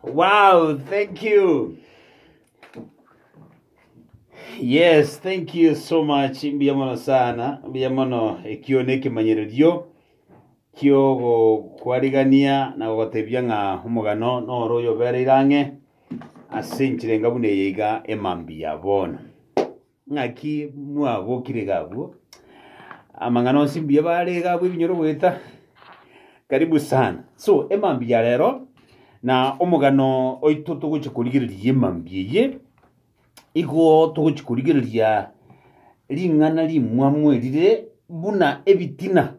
Wow, thank you. Yes, thank you so much. Mbiamono sana. Mbiamono ekione kimanyererio. Kyo kwarigania na gotebia nga umugano no royo bere irange. Asinchire ngabune yiga emambia bono. Ngaki mwa gokire gabo. Amangano simbia bare gabo binyoro gweta. Karibu sana. So emambia rero na umugano oito tuguchikurigiria emambia igo tuguchikurigiria ringana rimwa mwerire buna ebitina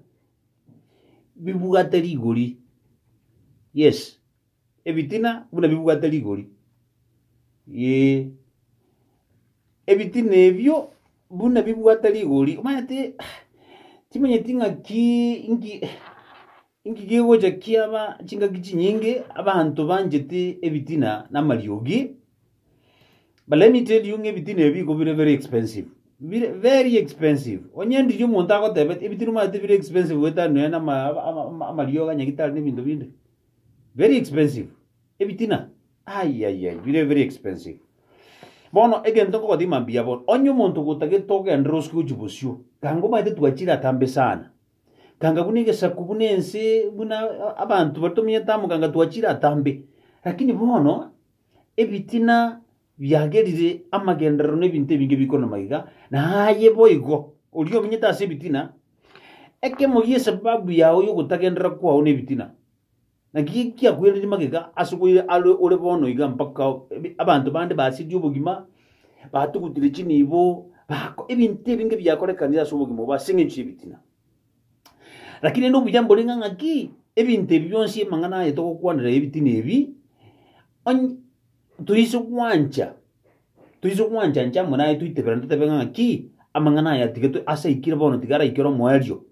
bibugate ligori. Yes, ebitina buna bibugate ligori. Ebitina ebyo buna bibugate ligori. Umanyate timenye tinga ki ingi gegoja kiaba chinga kichinyinge abantu banjete ebitina na mariogi. But let me tell you, ebitina ebi go very expensive. Very expensive. Onyendi yo monta ko tebet ebitina ma very expensive weta no na marioga nyagita ni bintu binde. Very expensive. Ebitina. Ay, very expensive. Bono again to ko di mambia bon. Onyo monto go tage toge andros ku jibusyo. Kango ba tuachira tambe sana. Kanga bunige sakubunense buna abantu batomye tamu kanga tuachira tambe. Lakini bono ebitina byagerire amagendero n'ebintu bingi bikono mayiga na haye boigo ulio minyeta sebitina eke mugiye sababu yawo yo gutagendera kwa n'ebitina na giki akwirira magiga asukuye ule bono iga mpaka abantu bande basidi ubugima batugutire chinibo bako ebintu bingi byakorekanira subugimo basinge chibitina lakini ndo bujambo linga ngaki ebintu byonsi mangana yetoko kwanira ebitina ebi tuiso kwancha ncha muna tuitebera ntebenga ki amangana ya tigeto asa ikira bono tigara ikiro mwerio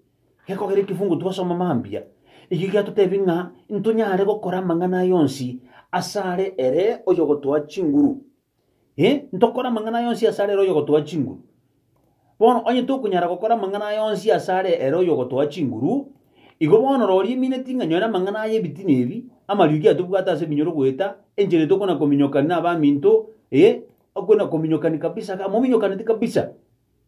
heko gere kifungu twasoma mambia ikiga tutebinga ntunyare gokora mangana yonsi asare ere oyogotwa chinguru ntokora mangana yonsi asare ere oyogotwa chinguru bono onye tukunyara gokora mangana yonsi asare ere oyogotwa chinguru igo bono rori minetinga nyora mangana ye bitinebi amariugi atubwata se binyoro gweta enjere tokona kominyokana na baminto akona kominyokani kabisa ka mominyokani kabisa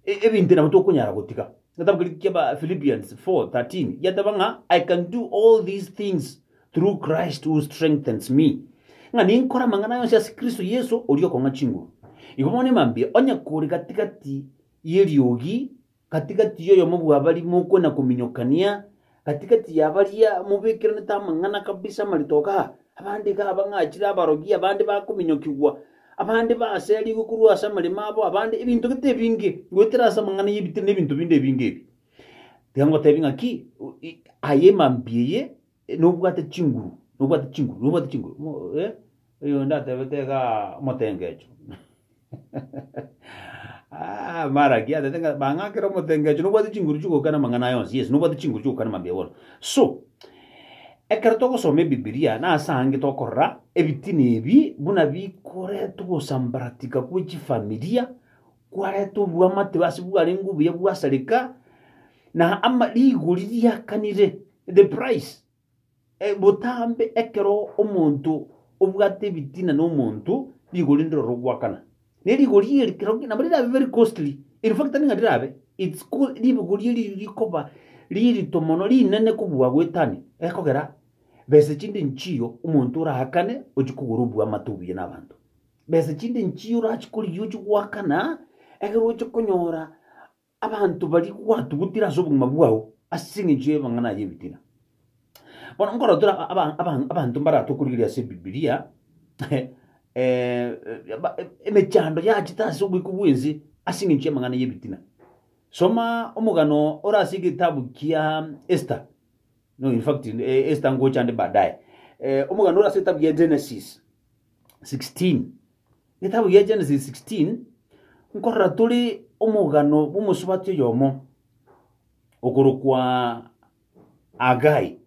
ebinte na mutoko nyara gotika ngatabwira ba Philippians 4:13 yatabanga I can do all these things through Christ who strengthens me ngani nkora mangana yose ya Kristo Yesu oliyo konga chingu igomone mambia onya kuri katikati yeriogi katikati yoyo mubu abali muko na kominyokania katikati yabalia mubekirana tamangana kabisa malitoka abandi ga bangachira barogi abandi bakuminyokigwa abandi baseli gukuru asamali mabo abandi ibintu gite bingi gwetera samangana yibite nebintu binde bingi tiango tebinga ki aye mambiye nobwate chinguru yo ndatebetega motengecho mara kia tenga banga kero motengecho nobwate chinguru chuko kana mangana yonsi yes nobwate chinguru chuko kana mambiye wono so ekartoko some Biblia na asange tokorra ebitini ebi buna bikore tugosambaratika kuchi familia kware tubwa mate basibuga lengubu yabwasalika na ama liguriria kanire the price botambe ekero omuntu obwate bitina no muntu ligurindiro rogwakana ne liguriye likero na bari very costly in fact ninga dirabe it's cool liguriye likoba liri tomono linene kubwa gwetani ekogera bese chinde nchiyo umuntu urahakane uchikugurubwa matubiye n'abantu bese chinde nchiyo urachikuri yuchu gwakana egero uchikonyora abantu bari kwatugutira zobuguma bwawo asinge nchiyo bangana yebitina bona ngoro tura abantu baratukurira se Biblia emechando yachitase ubwikubwenzi asinge nchiyo bangana yebitina soma omugano orasi gitabu kia Esther no in fact Esther ngochande baadaye omugano orasi gitabu ya Genesis 16 gitabu ya Genesis 16 nkorra tuli omugano bumusubatyo yomo okurukwa Hagai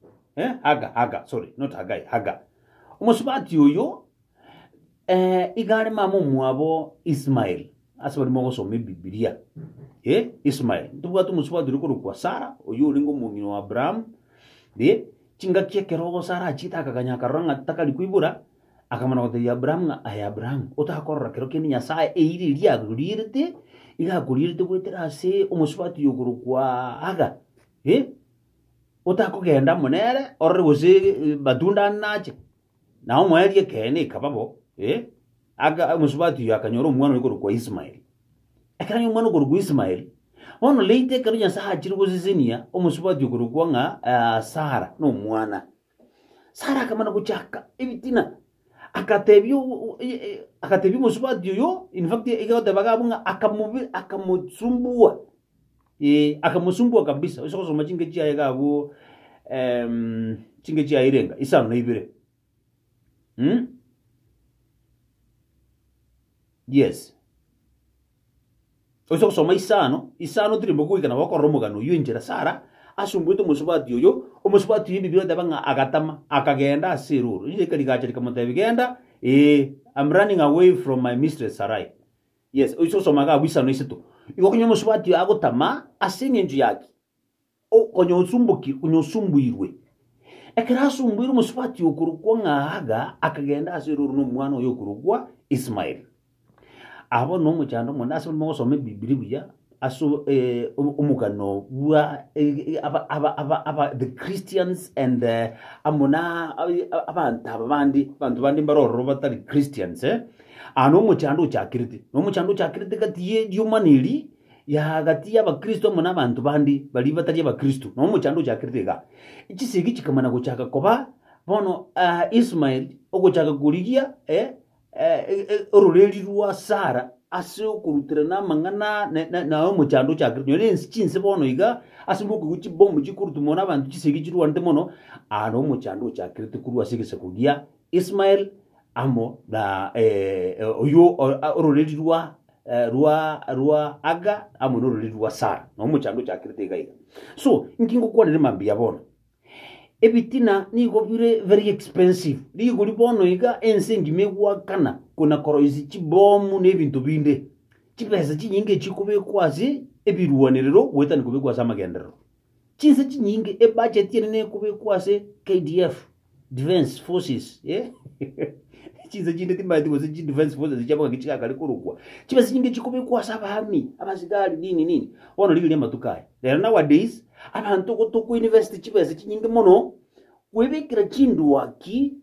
Haga sorry not Haga umusubatyo yo igare mamo mwabo Ismail asabari mogo some Biblia Ismail tubwa tumusubatu rukuru kwa Sara oyo ulingo mungino wa Abraham de chinga kia kerogo Sara chita akaganya karanga takali kuibura akamana kote Abraham nga Abraham utakorora kero kini Nyasaye eiri ria guririte ila guririte gwetera se omusubati yoguru kwa aga utakugenda munere orre gose batunda nache na omwerie kene kababo aga omusubati yakanyora omwana yoguru kwa Ismail akanya omwana yoguru kwa Ismail ono leite kero Nyasaye achiri gozizenia omusubati yoguru kwa nga Sara no mwana Sara akamana kuchaka ebitina akatebyo musubati yo in fact igaote bagabunga akamusumbua akamusumbua kabisa usoko soma chinge chia yagabo chinge chia irenga isano na ibire yes usoko soma isano tirimbo kuikana wakoromogano yo injira Sara asumbuto musubati yo omusubati yibibiro dabanga agatama akagenda asiruru ije kaligacha kamutebigenda I'm running away from my mistress Sarai yes usoko soma ga wisano isito igokonyo musubati agotama asinge nju yaki konyo sumbuirwe ekera sumbuiru musubati yokurukwa ngaga akagenda asiruru no mwana yokurukwa Ismail abo no muchando monase mo some bibiliya aso umugano wa aba the Christians and amona abantu bandi baroro batari Christians ano muchando chakirite no muchando chakirite katiye humanity ya gati ya bakristo mona abantu bandi bali batari bakristo no muchando chakirite ga ikisigi kikamana guchaka koba bono Ismail ogochaka kurigia ororeri rwa Sara asio kurutira na mangana na muchando chakirite nyone nchinse bono iga asimbuko guchi bombu chikurutu mona abantu kisigi chiru ande mono ano muchando chakirite kurwa sigese kugia Ismail amo da oyo ororeri rwa aga amo ororeri rwa Sara no muchando chakirite gaiga so nkingo kwanere mambi yabona ebitina ni gobire very expensive ni gori bono iga ensengi megwa kana kuna koroizi chibomu nebintu binde chipesa chinyinge chikube kwazi ebiruwanerero weta ni kube kwaza magendero chinse chinyinge budget yene kube kwaze KDF Defense Forces chinse chinde timba tiwo zi Defense Forces chapa kichika kali kurukwa chipesa chinyinge chikube kwaza abami abazigari nini wono lili matukai there nowadays abantu gotuko university chipesa chinyinge mono webekira chindu waki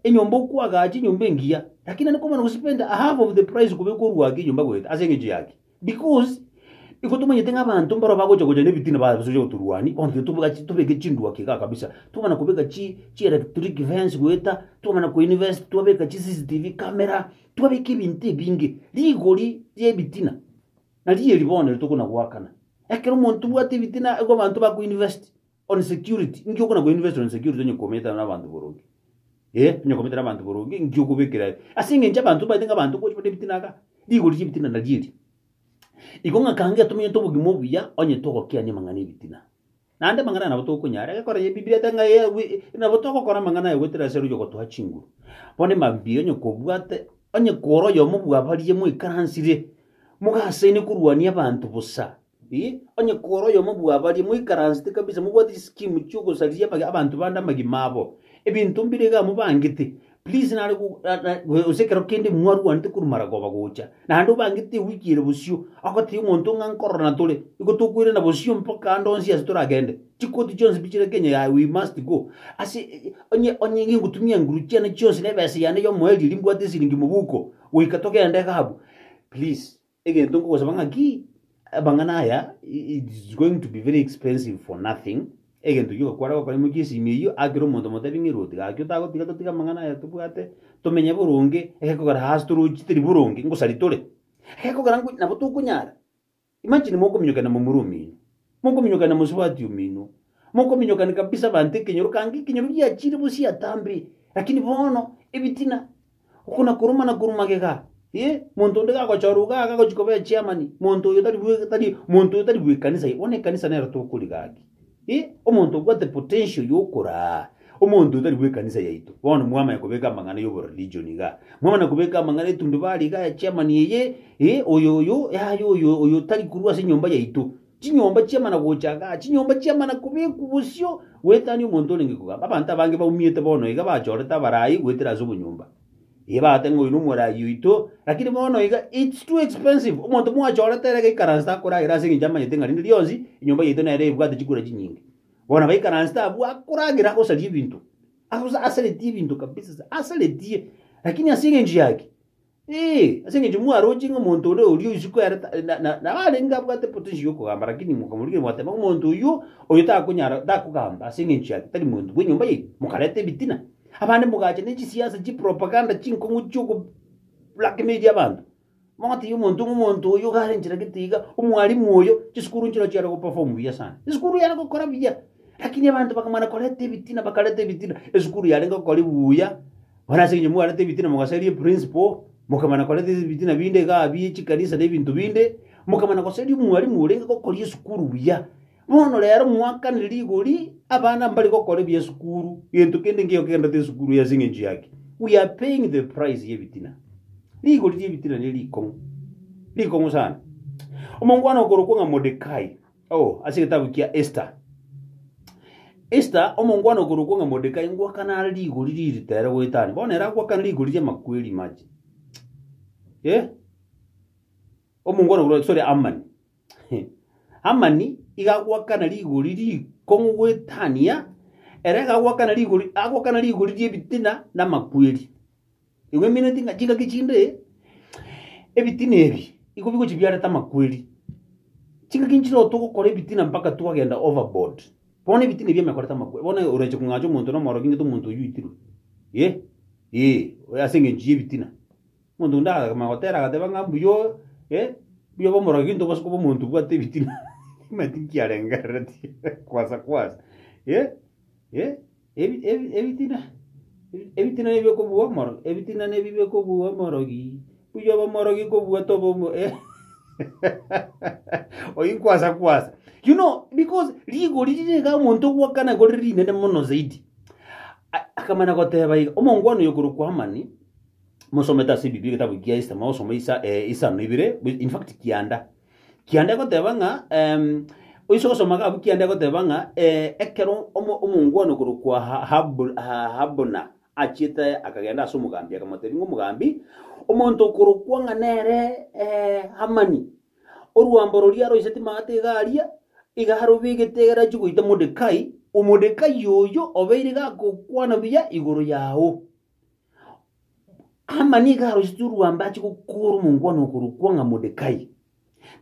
enyombo kwagachi nyombe ngia lakini niko mana kusipenda half of the price kubeko rwaki nyomba kweta asenge yake because ikotumanye tenga abantu mbaro bagoje goje nebitina bazoje kuturwani onke tubeke chindu waki kabisa tumana kubeka chi electric fence kweta tumana ku university tubeka chi CCTV camera tubeke ibintu binge ligoli yebitina na liye libone litokuna kwakana ekero muntu bwate bitina ego abantu ba ku university on security ngyo kuna ku university on security nyo kometa na abantu borongi nyo kometa na abantu borongi ngyo kubekera asinge nje abantu batenga abantu ko chipete bitina ka ligoli bitina na liye igonga kange tumenye to bugimo buya onye toko kia ni mangani bitina nande mangana na botoko nyara ekora ye biblia tanga ye na botoko kora mangana ye wetera seru yoko to hachingu pone mambio nyo kobwate onye koro yo mubwa baliye mu ikaransire mugasene kurwania abantu busa onye koro yo mubwa baliye mu ikaransite kabisa mubwati scheme cyugo saliye abantu banda magimabo ebintu mbirega mubangite please nare usekero kende mwaru wante kurumara goba gocha na ndo bangite wikire busyo akoti umuntu ngankoro na tole ikotukwire na busyo mpaka ndonsi asitora agende chikoti Jones bichire Kenya we must go asi onye ngutumia nguruchia na Jones ne basi yane yo mweli limbwa tesiringi mubuko wikatoke ande kabu please again don't go sabanga ki bangana ya it's going to be very expensive for nothing again to you kwara kwa mugisi miyo agiro mondo motabingi roti agyo tago tiga mangana ya tubwate tumenye burunge ekeko gara hasturu chitiri burunge ngosalitole ekeko gara na botukunyara imagine moko minyokana mu murumi moko minyokana mu swati umino moko minyokana kabisa bante kenyoro kangi kenyoro ya chiri busi atambi lakini bono ebitina ukuna kuruma na kuruma kega muntu ndega ko choruga ga ko chikobe chairman muntu yo tari bwe kanisa one kanisa na rato kuligaki omuntu gwate potential yokora omuntu tari bwe kanisa yaitu bono mwama yakobeka mangana yo religion ga mwama nakobeka mangana tundu bali ga chairman yeye oyo tari kurwa se nyomba yaitu chinyomba chiamana gochaga chinyomba chiamana kubikubusyo wetani omonto olenge kugamba abantu abange baumiete bono iga bachoreta barai gwetera zo bunyumba iba atengo inu morayi oito lakini bono iga it's too expensive omonto mwachoreta rega ikaransta kuragira ase njama yetenga rindi rionsi inyomba yeto na ere bwate chikura chinyingi bona baikaransta abu akuragira kosalie ibintu asaletie ibintu kabisa asaletie lakini asinge nji yake asinge nji mwaroji ngomonto ole olio isiko ya na balenga bwate potential yo kugamba lakini mukamurike mwate omonto uyo oyo takunyara takugamba asinge nji yake tali muntu bwenyomba ye mukarete bitina abande mugache ne chisiasa chi propaganda chinkongu chuko black media bantu mwati umuntu uyo gare njira gitiga umwalimu uyo chiskuru njira cyara ko perform biya sana chiskuru yana ko kora biya lakini abantu bakamana kolete bitina chiskuru yale ngo koli buya banasinje mwalete bitina mugasali principal mukamana kolete bitina binde ga biye chikanisa ne bintu binde mukamana kosali umwalimu ulenga ko koli chiskuru biya bono lero mwaka niligoli abana mbali ko kole bya sukuru yento kende ngiyo kenda te sukuru ya zinge nji yake we are paying the price ye bitina ligoli ye bitina ne likongo sana omongwana okoro nga Mordekai asiketa bukia Esther omongwana okoro nga Mordekai ngwa kana ligoli liritera wetani bona era kwa kana ligoli je makweli maji omongwana okoro sorry Amani igagwakana ligoli likongo wetania erega gwakana ligoli lyebitina na makweli iwe minute ngajiga kichinde ebitina ebi iko biko chibyara ta makweli chinga kinchiro tokokora ebitina mpaka tukagenda overboard bona ebitina bya makweli ta makweli bona ureche kungacho muntu no moro kingeto muntu yitiru asinge nji ebitina muntu nda magotera gateba ngambuyo biyo bomoro kinto basuko muntu bwate ebitina matinki arengarati kwasa ebitina nebyo ko buwa moro ebitina nebyo ko buwa morogi buyo ba morogi ko buwa to bo kwasa you know because ligo lijiga muntu wakana goriri nene mono zaidi akamana goteba omongwano yokuru kwa Amani musometa sibibi kitabu kia Esther musoma isa nibire in fact kianda goteba nga oiso somaga abukianda goteba nga ekero omongwano kuru kwa habona achite akagenda asumugambi akamoteri ngomugambi omonto kuru kwa nga nere Amani oruambo rulia roiseti magate garia igaharo bigetegera chuguita Mordekai Mordekai yoyo obeire gakokwana biya iguru yawo Amani garo situruamba chikukuru mongwano kuru kwa nga Mordekai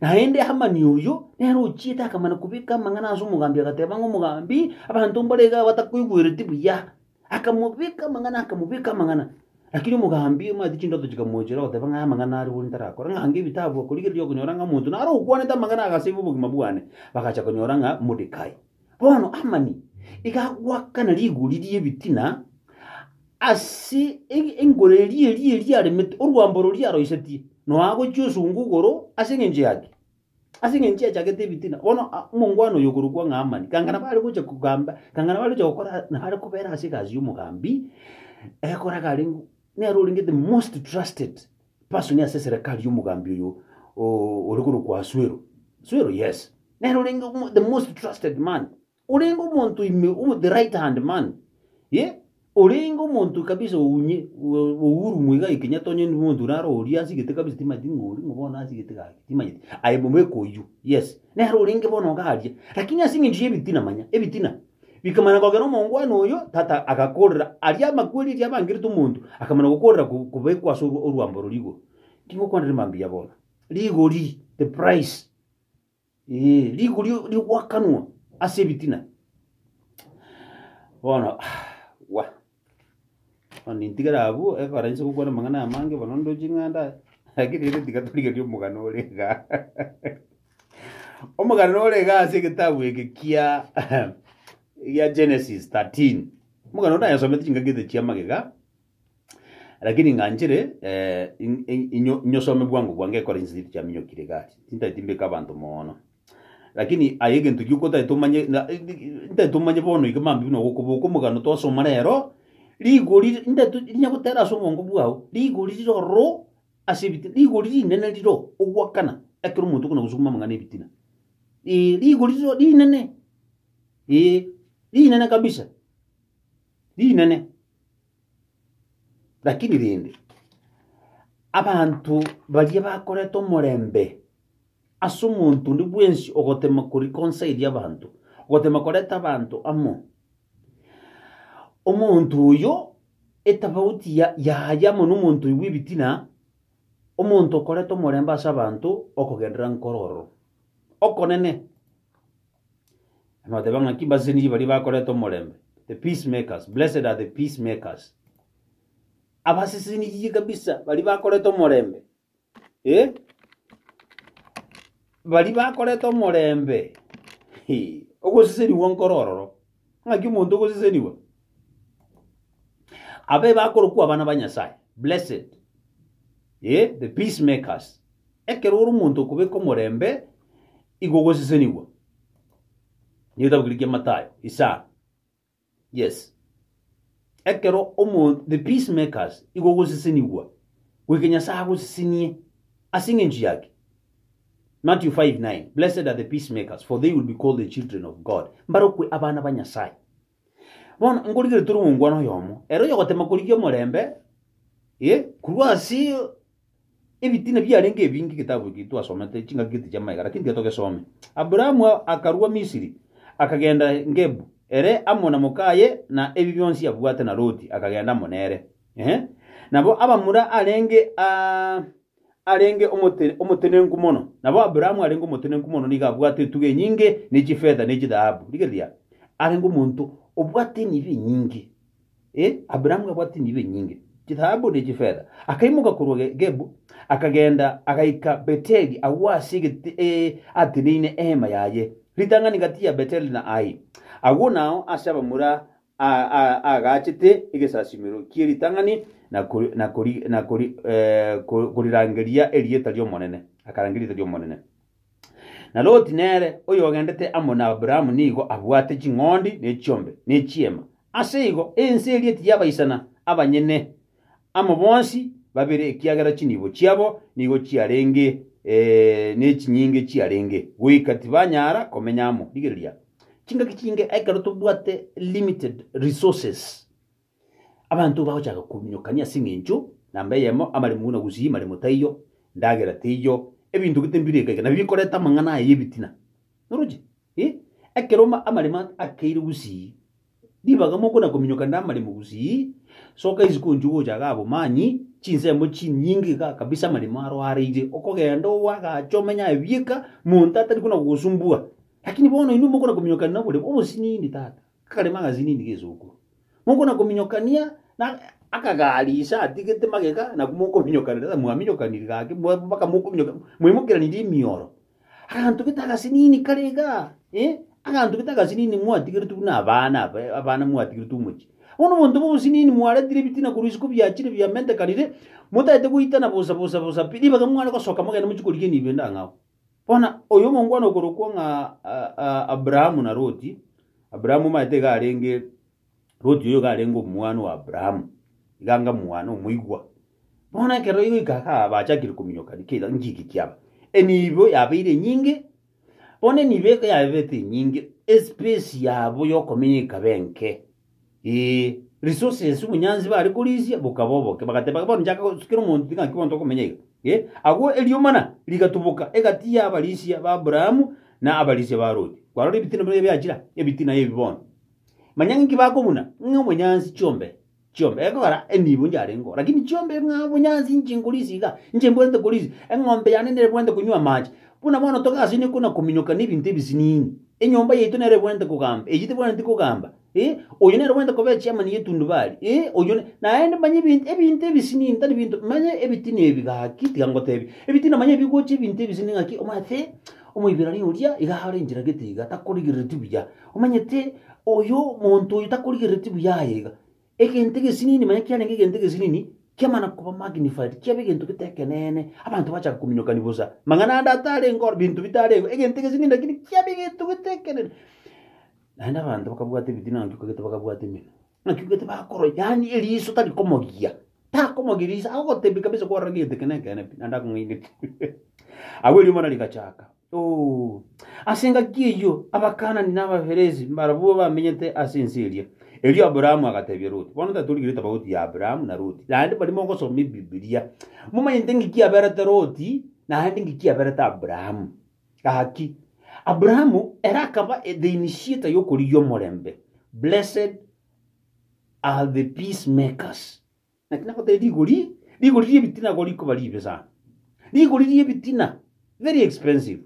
na ende Amani yoyo nero chita akamana kubika mangana asumugambi agateba ngomugambi abantu mbarega batakwigwiriti biya akamubika mangana lakini mugambi mati chindoto chikamojera gateba nga mangana ari buri tarakora ngange bitavu kuligiryo kunyora nga muntu naro ukwane ta mangana agasibu bugima bwane bakacha kunyora nga Mordekai bono Amani igagwakana liguli lyebitina asi engoreri aremet urwamboro lyaro iseti no ago cyosungugoro asingenje yake chagete bitina bono mongwano yoguru kwa Amani kangana bali kuja kugamba kangana bali gukora na bali kubera asikazi y'umugambi ekora galingu nero linge the most trusted person ya serikali y'umugambi yo uruguru kwa Swero yes nero linge the most trusted man ulengo muntu the right hand man olengo muntu kabisa uhuru mwiga ikinyatonye muntu naro oria sigete kabisa timati ngori ngobona sigete gaki timati ayebomwe koyu yes nero olinge bono gahaje lakini asinge nje bitina manya ebitina bikamana kogero mongwano oyo tata akakorera aria makweli ria bangire tu muntu akamana gukorera kubekwa so urwambo ruligo kingo kwandire mambi yabona ligori the price ligori liwakanwa ase bitina bona nintigara abu ekaranse gukora mangana amange banondo jinganda akirire tikatulike ryo mugano olega omugano olega ase kitabu ekikia ya Genesis 13 mugano nda yasomete chingagete chiamagega lakini nganjire nyosome bwangu bwange kora inziti cha minyokire gati tintaitimbeka abantu mono lakini ayege ntugyukota itumanye bono ikamambi bino gukuboko mugano twasoma rero ligoli ndatu nyakutera somongo bwaho ligoli ro asibiti ligoli nene liro ogwakana ekero muntu kuna gusuma mangane bitina ligolizo linene. Linene kabisa. Linene. Lakini rindi abantu balie bakoreto murembe ase omonto ndi bwensi ogotema kuriconcile abantu ogotema koreta abantu amo omonto oyo etabauti ya mono omonto oyo bwibitina omonto okoreta omurembe ase abantu okogendera nkororo okonene amateba ng'aki baseni bali bakoreta omurembe the peacemakers. Blessed are the peacemakers. Abasisini kabisa bali bakoreta omurembe bali bakoreta omurembe ogosiseniwa nkororo ng'aki omonto ogosiseniwa abe bakorokwa abana ba Nyasaye. Blessed the peacemakers. Ekero ori omonto okobeka omurembe igo ogosiseniwa niyo tabugirikia Matayo Isaya. Yes. Ekero the peacemakers igo ogosiseniwa gweke Nyasaye agosisinie ase eng'encho yake. Matthew 5:9. Blessed are the peacemakers, for they will be called the children of God. Mbarokwe abana ba Nyasaye. Bona ngorigere turu mungwano yomo. Ero yogotema kurikia omurembe kurwa ase ebitina byarenge ebingi kitabu gitu asomete chinga giti jamaiga lakini gatoke some. Abrahamu akarua Misiri akagenda Ngebu ere amona mukaye na ebibyonsi yabwate na Loti akagenda monere nabo abamura arenge omutenengu mono nabo Abrahamu arenge omutenengu mono niga bwate tuge nyinge ni chifedha ni chidahabu ligeria arenge omuntu obwate nibi nyingi Abrahamu abwate nibi nyingi chidahabu ni chifedha akaimuka kurwa Gebu akagenda agaika Beteli awasige atinine ema yaye litangani gati ya Beteli na Ai ago nao asaba mura agachite igesasimiro kiritangani na kurirangeria erieta ryo monene akarangeria ryo monene na Loti nere oyo agendete amona Abrahamu nigo abwate ching'ondi ne chiombe ne chiema ase igo ense erieti yabaisana abanyene amo bonsi babere kiagera chinibo chiabo nigo chiarenge ne chinyinge chiarenge gwikati banyara komenyamo digeria chinga kichinge aikaro tubwate limited resources abantu bahochaga kuminyokania sing'encho nambe yemo amari muna gusi mari mutayo ndagera tiyo ebintu kitembireka na bikoreta mangana yebitina noruji ekeroma amarima akeire gusi dibaga moko na kuminyokana amari mugusi soka izikunjugo jagabo manyi chinse mo chinyingi kabisa mari maro arije okogenda waga chomenya ebieka munta atari kuna kusumbua lakini bono inu moko na kuminyokana bole obosinini tata kale magazini ndigezuko moko na kuminyokania na akagalisa atigete mageka na kumoko minyokanira mwaminyokaniga gake baka moko minyokana mwimukira ndi mioro akantu kitaga sinini karega akantu kitaga sinini mwatigire tuna abana mwatigire tumuki ono muntu bo sinini mwara dire bitina kurisiko byakire byamente karire mutaite kuitana bosa pidi baga mwana ko soka magana muchikurike ni benda ngaho bona oyo mongwana okorokwa nga Abrahamu na Loti Abrahamu matega arenge Loti yo garengo mwana wa Abrahamu iganga mwana omwigwa bona kero igo ikaka abachakire kuminyokani kida ngiki kyaba enibo yabeire nyinge bona nibeka yabete nyinge space yabo yo komenyeka benke resources umunyanzi bari kulisia bukaboboke bagateba bona njaka sikiro muntu ngaki bonto komenyeka ago eliyo mana ligatubuka egati yabalisia ba Abrahamu na abalisia ba Loti kwarori bitina byajira ebitina yebibona manyangi bakomuna ng'omunyanzi chombe ekora enibo njarengo lakini chombe ng'omunyanzi njingulisiga njembwende kulisi eng'ombe yanene bwende kunywa maji puna bono toka asini kuna kuminyoka n'ibintu bisinini enyomba yetu nere bwende kugamba ejite bwende kugamba oyo nere bwende kobe chairman yetundu bali oyo na ende manye ebintu bisinini tani bintu manye ebitini ebigaki tigangotebi ebitina manye bigoche ebintu bisinini ngaki omate omuibirani uria igahare njira getiga takurigirira tibya omanyete oyo muntu oyo takurigirira tibya yega ekentege sinini manye kyane ngegentege sinini kyamana kuba magnified kyabe gento kitekenene abantu bacha kuminyokani bosa mangana ndatare ngor bintu bitare egentege sinini lakini kyabe gento kitekenene nanda abantu bakabwate bitina ngikogete bakabwate mina ngikogete bakoro yani eliso tali komogia ta komogirisa ago tebika biso kwa ragete kenene nanda kungine aweli mona likachaka Oh, asenga kiyo abakana ni n'abaherezi barabuwa bamenyete asinsiria. Elio Abrahamu agatebye Ruti. Bono taturigirita bauti ya Abrahamu na Ruti. Nandi barimo gusoma Biblia. Mumanye ndengi aberete Ruti na handi ngiki aberete Abrahamu. Ahaki. Abrahamu era akaba the initiator yokuri yomorembe. Blessed are the peacemakers. Nakina kote diguri bitina gori ko bali besa. Diguri bitina very expensive.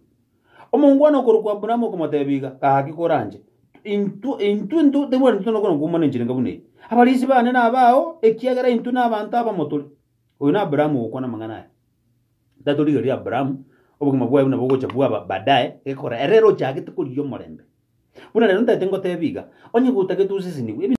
Omongwana okoro kwa Abrahamu komatebiga kahaki koranje. Intu de bwana ntuno kono kumana njirenga bune. Abalisi bane nabao ekiagara intu n'abantu abamotole. Oyo na Abrahamu okona mangana. Datoli ri Abrahamu obugima bwawe na bogocha bwa badaye ekora erero chake tukuri yo morembe. Buna rero ntatengo tebiga. Onye gutake tusisi ni